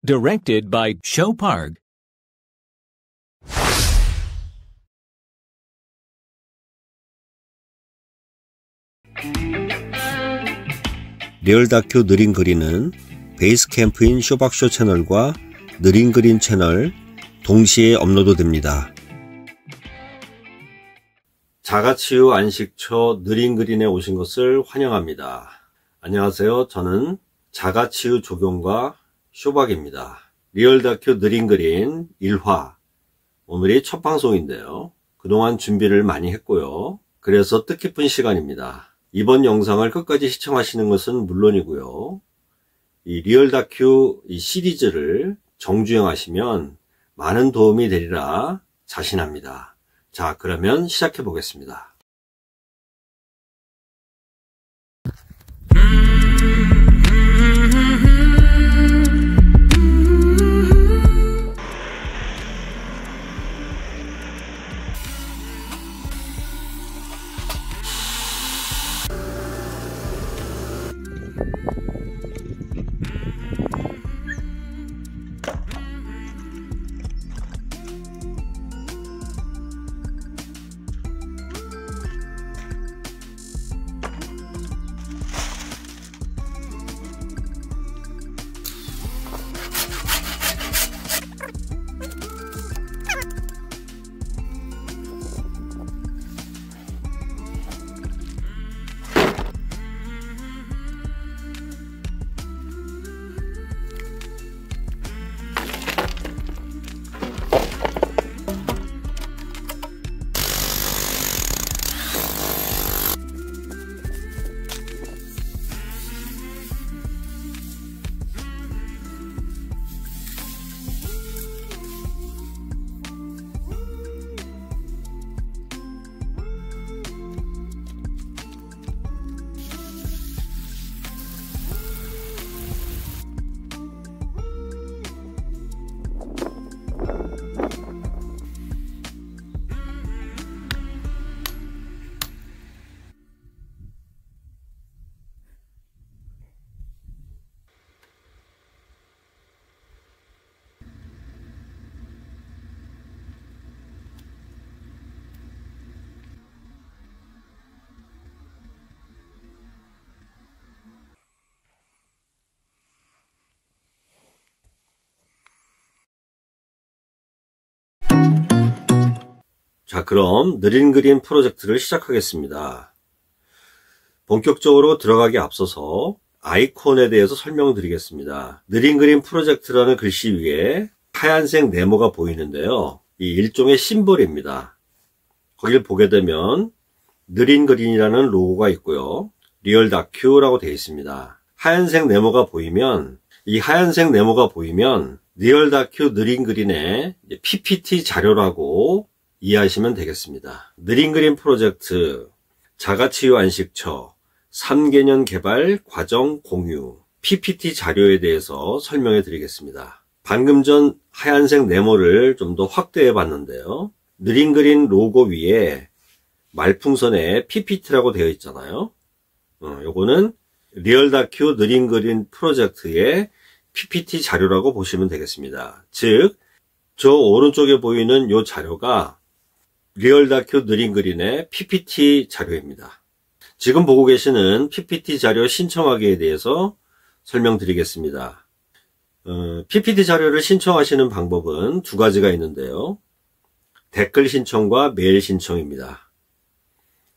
Directed by Show Park. 리얼다큐 느린그린은 베이스캠프인 쇼박쇼 채널과 느린그린 채널 동시에 업로드됩니다. 자가치유 안식처 느린그린에 오신 것을 환영합니다. 안녕하세요. 저는 자가치유 조경과 쇼박입니다. 리얼다큐 느린그린 1화 오늘이 첫 방송인데요. 그동안 준비를 많이 했고요. 그래서 뜻깊은 시간입니다. 이번 영상을 끝까지 시청하시는 것은 물론이고요. 이 리얼다큐 이 시리즈를 정주행하시면 많은 도움이 되리라 자신합니다. 자, 그러면 시작해 보겠습니다. 자, 그럼 느린그린 프로젝트를 시작하겠습니다. 본격적으로 들어가기 앞서서 아이콘에 대해서 설명드리겠습니다. 느린그린 프로젝트라는 글씨 위에 하얀색 네모가 보이는데요. 이 일종의 심볼입니다. 거기를 보게 되면 느린그린이라는 로고가 있고요. 리얼다큐라고 되어 있습니다. 하얀색 네모가 보이면 리얼다큐 느린그린의 PPT 자료라고 이해하시면 되겠습니다. 느린그린 프로젝트, 자가치유 안식처, 3개년 개발 과정 공유, PPT 자료에 대해서 설명해 드리겠습니다. 방금 전 하얀색 네모를 좀 더 확대해 봤는데요. 느린그린 로고 위에 말풍선에 PPT라고 되어 있잖아요. 요거는 리얼다큐 느린그린 프로젝트의 PPT 자료라고 보시면 되겠습니다. 즉, 저 오른쪽에 보이는 요 자료가 리얼다큐 느린그린의 PPT 자료입니다. 지금 보고 계시는 PPT 자료 신청하기에 대해서 설명드리겠습니다. PPT 자료를 신청하시는 방법은 두 가지가 있는데요. 댓글 신청과 메일 신청입니다.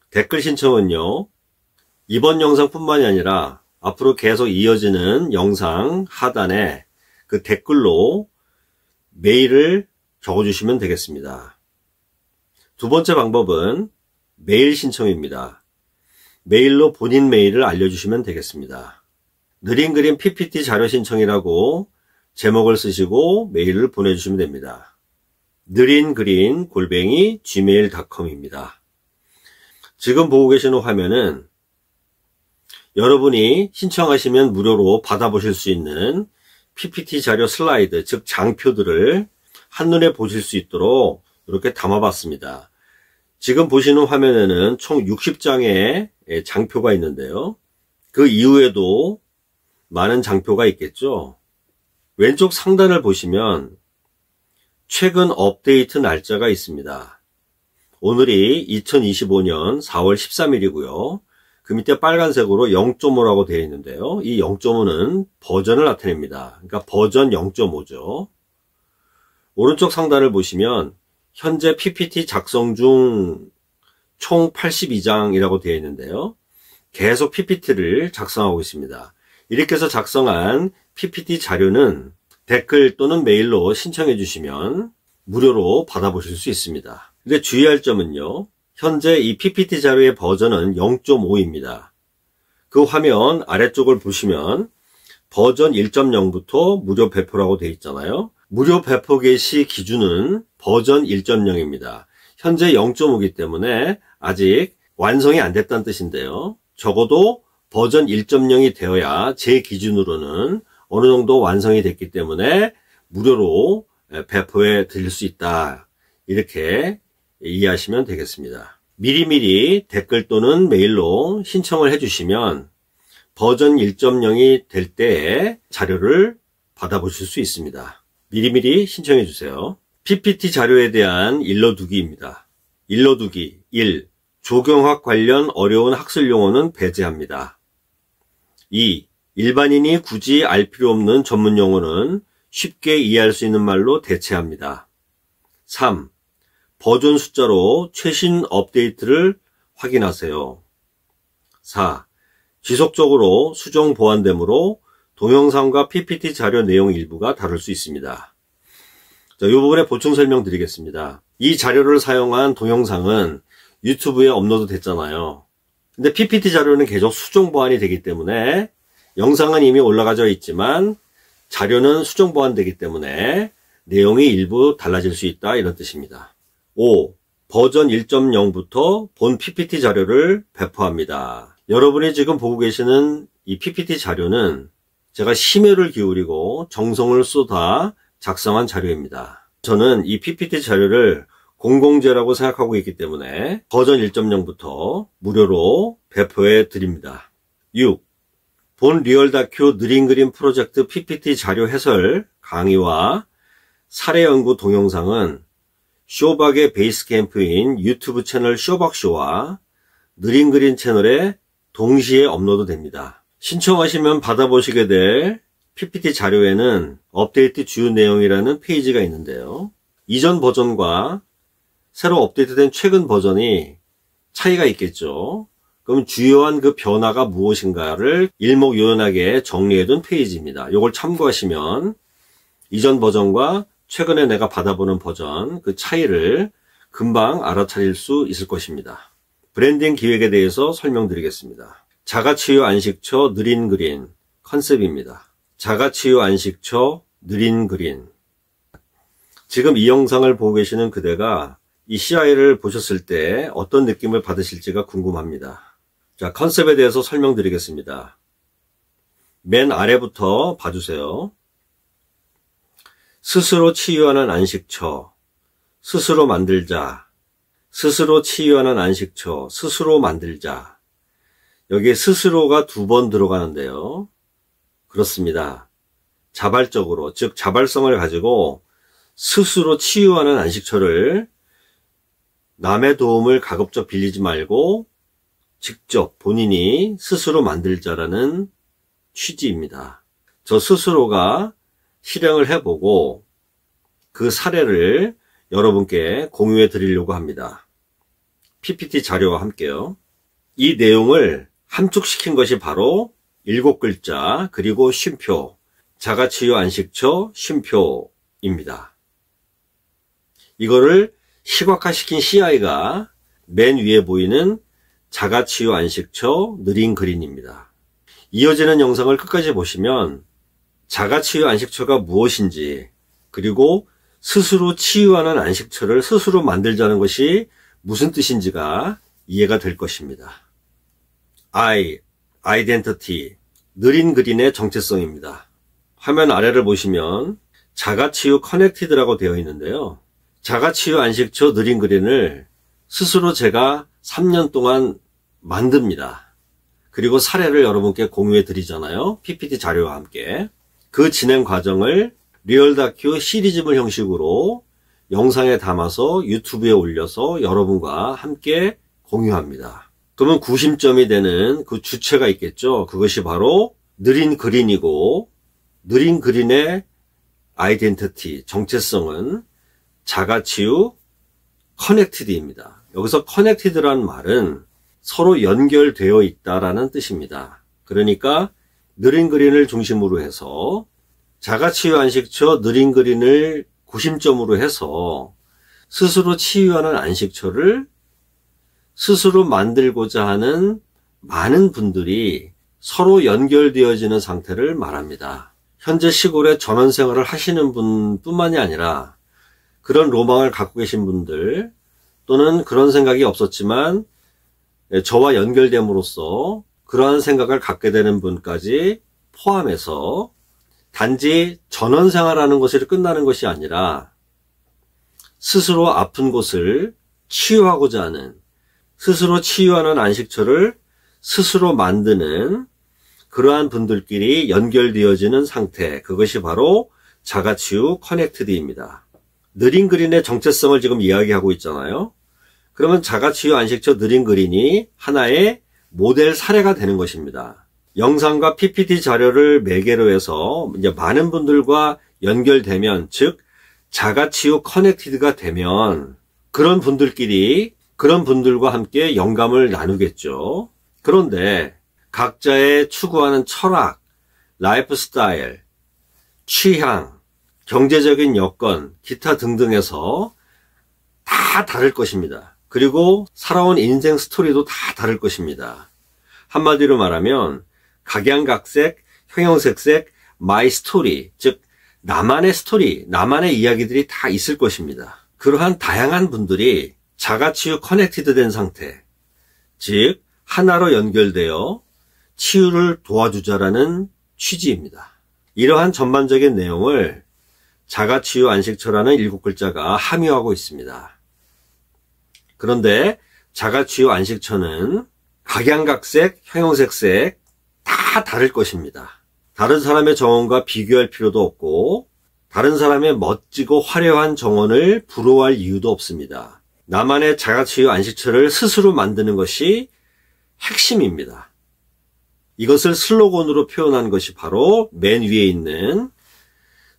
댓글 신청은요, 이번 영상뿐만이 아니라 앞으로 계속 이어지는 영상 하단에 그 댓글로 메일을 적어주시면 되겠습니다. 두 번째 방법은 메일 신청입니다. 메일로 본인 메일을 알려주시면 되겠습니다. 느린그린 PPT 자료 신청이라고 제목을 쓰시고 메일을 보내주시면 됩니다. 느린그린@gmail.com입니다. 지금 보고 계시는 화면은 여러분이 신청하시면 무료로 받아보실 수 있는 PPT 자료 슬라이드, 즉 장표들을 한눈에 보실 수 있도록 이렇게 담아봤습니다. 지금 보시는 화면에는 총 60장의 장표가 있는데요. 그 이후에도 많은 장표가 있겠죠. 왼쪽 상단을 보시면 최근 업데이트 날짜가 있습니다. 오늘이 2025년 4월 13일이고요. 그 밑에 빨간색으로 0.5라고 되어 있는데요. 이 0.5는 버전을 나타냅니다. 그러니까 버전 0.5죠. 오른쪽 상단을 보시면 현재 PPT 작성 중 총 82장이라고 되어 있는데요. 계속 PPT를 작성하고 있습니다. 이렇게 해서 작성한 PPT 자료는 댓글 또는 메일로 신청해 주시면 무료로 받아보실 수 있습니다. 근데 주의할 점은요. 현재 이 PPT 자료의 버전은 0.5입니다. 그 화면 아래쪽을 보시면 버전 1.0부터 무료 배포라고 되어 있잖아요. 무료 배포 개시 기준은 버전 1.0입니다. 현재 0.5이기 때문에 아직 완성이 안 됐다는 뜻인데요. 적어도 버전 1.0이 되어야 제 기준으로는 어느 정도 완성이 됐기 때문에 무료로 배포해 드릴 수 있다. 이렇게 이해하시면 되겠습니다. 미리미리 댓글 또는 메일로 신청을 해주시면 버전 1.0이 될 때에 자료를 받아보실 수 있습니다. 미리미리 신청해 주세요. PPT 자료에 대한 일러두기입니다. 일러두기 1. 조경학 관련 어려운 학술 용어는 배제합니다. 2. 일반인이 굳이 알 필요 없는 전문 용어는 쉽게 이해할 수 있는 말로 대체합니다. 3. 버전 숫자로 최신 업데이트를 확인하세요. 4. 지속적으로 수정 보완되므로 동영상과 PPT 자료 내용 일부가 다를 수 있습니다. 자, 이 부분에 보충 설명 드리겠습니다. 이 자료를 사용한 동영상은 유튜브에 업로드 됐잖아요. 근데 PPT 자료는 계속 수정 보완이 되기 때문에 영상은 이미 올라가져 있지만 자료는 수정 보완되기 때문에 내용이 일부 달라질 수 있다 이런 뜻입니다. 5. 버전 1.0부터 본 PPT 자료를 배포합니다. 여러분이 지금 보고 계시는 이 PPT 자료는 제가 심혈을 기울이고 정성을 쏟아 작성한 자료입니다. 저는 이 PPT 자료를 공공재라고 생각하고 있기 때문에 버전 1.0부터 무료로 배포해 드립니다. 6. 본 리얼 다큐 느린 그림 프로젝트 PPT 자료 해설 강의와 사례 연구 동영상은 쇼박의 베이스 캠프인 유튜브 채널 쇼박쇼와 느린 그림 채널에 동시에 업로드 됩니다. 신청하시면 받아보시게 될 PPT 자료에는 업데이트 주요 내용이라는 페이지가 있는데요. 이전 버전과 새로 업데이트된 최근 버전이 차이가 있겠죠. 그럼 주요한 그 변화가 무엇인가를 일목요연하게 정리해둔 페이지입니다. 이걸 참고하시면 이전 버전과 최근에 내가 받아보는 버전 그 차이를 금방 알아차릴 수 있을 것입니다. 브랜딩 기획에 대해서 설명드리겠습니다. 자가치유 안식처 느린 그린 컨셉입니다. 자가치유 안식처 느린 그린. 지금 이 영상을 보고 계시는 그대가 이 CI를 보셨을 때 어떤 느낌을 받으실지가 궁금합니다. 자, 컨셉에 대해서 설명드리겠습니다. 맨 아래부터 봐주세요. 스스로 치유하는 안식처, 스스로 만들자, 스스로 치유하는 안식처, 스스로 만들자. 여기에 스스로가 2번 들어가는데요. 그렇습니다. 자발적으로, 즉 자발성을 가지고 스스로 치유하는 안식처를 남의 도움을 가급적 빌리지 말고 직접 본인이 스스로 만들자라는 취지입니다. 저 스스로가 실행을 해보고 그 사례를 여러분께 공유해 드리려고 합니다. PPT 자료와 함께요. 이 내용을 함축시킨 것이 바로 7글자 그리고 쉼표, 자가치유 안식처 쉼표입니다. 이거를 시각화시킨 CI가 맨 위에 보이는 자가치유 안식처 느린 그린입니다. 이어지는 영상을 끝까지 보시면 자가치유 안식처가 무엇인지 그리고 스스로 치유하는 안식처를 스스로 만들자는 것이 무슨 뜻인지가 이해가 될 것입니다. 아이덴티티, 느린 그린의 정체성입니다. 화면 아래를 보시면 자가치유 커넥티드라고 되어 있는데요. 자가치유 안식처 느린 그린을 스스로 제가 3년 동안 만듭니다. 그리고 사례를 여러분께 공유해 드리잖아요. PPT 자료와 함께. 그 진행 과정을 리얼 다큐 시리즈물 형식으로 영상에 담아서 유튜브에 올려서 여러분과 함께 공유합니다. 그러면 구심점이 되는 그 주체가 있겠죠. 그것이 바로 느린 그린이고, 느린 그린의 아이덴티티, 정체성은 자가치유 커넥티드입니다. 여기서 커넥티드란 말은 서로 연결되어 있다라는 뜻입니다. 그러니까 느린 그린을 중심으로 해서 자가치유 안식처 느린 그린을 구심점으로 해서 스스로 치유하는 안식처를 스스로 만들고자 하는 많은 분들이 서로 연결되어지는 상태를 말합니다. 현재 시골에 전원생활을 하시는 분뿐만이 아니라 그런 로망을 갖고 계신 분들, 또는 그런 생각이 없었지만 저와 연결됨으로써 그러한 생각을 갖게 되는 분까지 포함해서 단지 전원생활하는 것이 끝나는 것이 아니라 스스로 아픈 곳을 치유하고자 하는, 스스로 치유하는 안식처를 스스로 만드는 그러한 분들끼리 연결되어지는 상태, 그것이 바로 자가치유 커넥티드입니다. 느린 그린의 정체성을 지금 이야기하고 있잖아요. 그러면 자가치유 안식처 느린 그린이 하나의 모델 사례가 되는 것입니다. 영상과 PPT 자료를 매개로 해서 이제 많은 분들과 연결되면, 즉 자가치유 커넥티드가 되면 그런 분들끼리, 그런 분들과 함께 영감을 나누겠죠. 그런데 각자의 추구하는 철학, 라이프 스타일, 취향, 경제적인 여건, 기타 등등에서 다 다를 것입니다. 그리고 살아온 인생 스토리도 다 다를 것입니다. 한마디로 말하면 각양각색, 형형색색, 마이 스토리, 즉 나만의 스토리, 나만의 이야기들이 다 있을 것입니다. 그러한 다양한 분들이 자가치유 커넥티드 된 상태, 즉 하나로 연결되어 치유를 도와주자라는 취지입니다. 이러한 전반적인 내용을 자가치유 안식처라는 7글자가 함유하고 있습니다. 그런데 자가치유 안식처는 각양각색, 형형색색 다 다를 것입니다. 다른 사람의 정원과 비교할 필요도 없고 다른 사람의 멋지고 화려한 정원을 부러워할 이유도 없습니다. 나만의 자가치유 안식처를 스스로 만드는 것이 핵심입니다. 이것을 슬로건으로 표현한 것이 바로 맨 위에 있는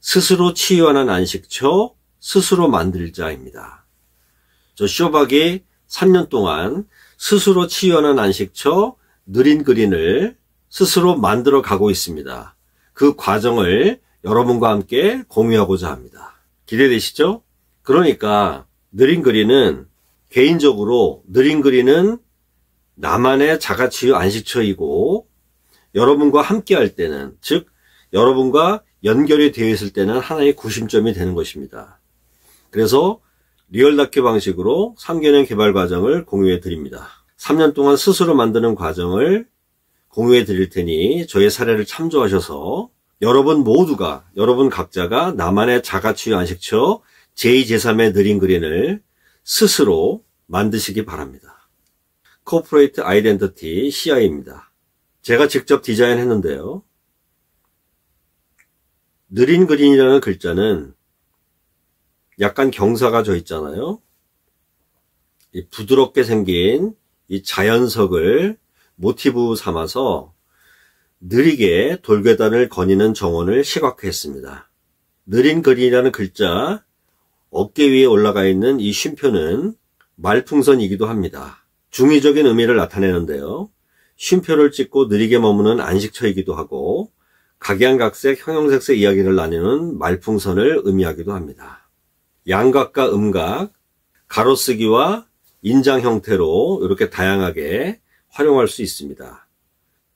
스스로 치유하는 안식처, 스스로 만들자입니다. 저 쇼박이 3년 동안 스스로 치유하는 안식처, 느린 그린을 스스로 만들어 가고 있습니다. 그 과정을 여러분과 함께 공유하고자 합니다. 기대되시죠? 그러니까 느린 그린은 개인적으로 느린 그린은 나만의 자가치유 안식처이고 여러분과 함께 할 때는, 즉 여러분과 연결이 되어 있을 때는 하나의 구심점이 되는 것입니다. 그래서 리얼 다큐 방식으로 3개년 개발 과정을 공유해 드립니다. 3년 동안 스스로 만드는 과정을 공유해 드릴 테니 저의 사례를 참조하셔서 여러분 모두가, 여러분 각자가 나만의 자가치유 안식처 제2, 제3의 느린 그린을 스스로 만드시기 바랍니다. 코퍼레이트 아이덴티티 CI입니다. 제가 직접 디자인했는데요. 느린 그린이라는 글자는 약간 경사가 져 있잖아요. 이 부드럽게 생긴 이 자연석을 모티브 삼아서 느리게 돌계단을 거니는 정원을 시각화했습니다. 느린 그린이라는 글자 어깨 위에 올라가 있는 이 쉼표는 말풍선이기도 합니다. 중의적인 의미를 나타내는데요. 쉼표를 찍고 느리게 머무는 안식처이기도 하고 각양각색, 형형색색 이야기를 나누는 말풍선을 의미하기도 합니다. 양각과 음각, 가로쓰기와 인장 형태로 이렇게 다양하게 활용할 수 있습니다.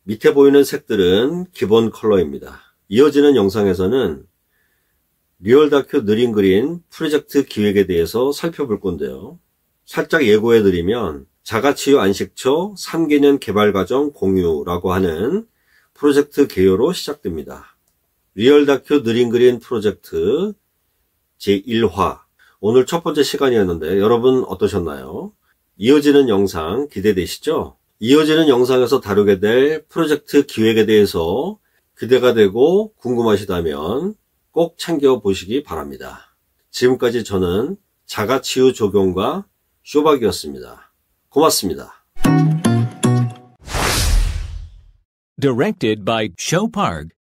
밑에 보이는 색들은 기본 컬러입니다. 이어지는 영상에서는 리얼 다큐 느린 그린 프로젝트 기획에 대해서 살펴볼 건데요. 살짝 예고해 드리면 자가치유 안식처 3개년 개발 과정 공유라고 하는 프로젝트 개요로 시작됩니다. 리얼 다큐 느린 그린 프로젝트 제1화, 오늘 첫 번째 시간이었는데 여러분 어떠셨나요? 이어지는 영상 기대되시죠? 이어지는 영상에서 다루게 될 프로젝트 기획에 대해서 기대가 되고 궁금하시다면 꼭 챙겨보시기 바랍니다. 지금까지 저는 자가치유 적용과 쇼박이었습니다. 고맙습니다. Directed by Show Park.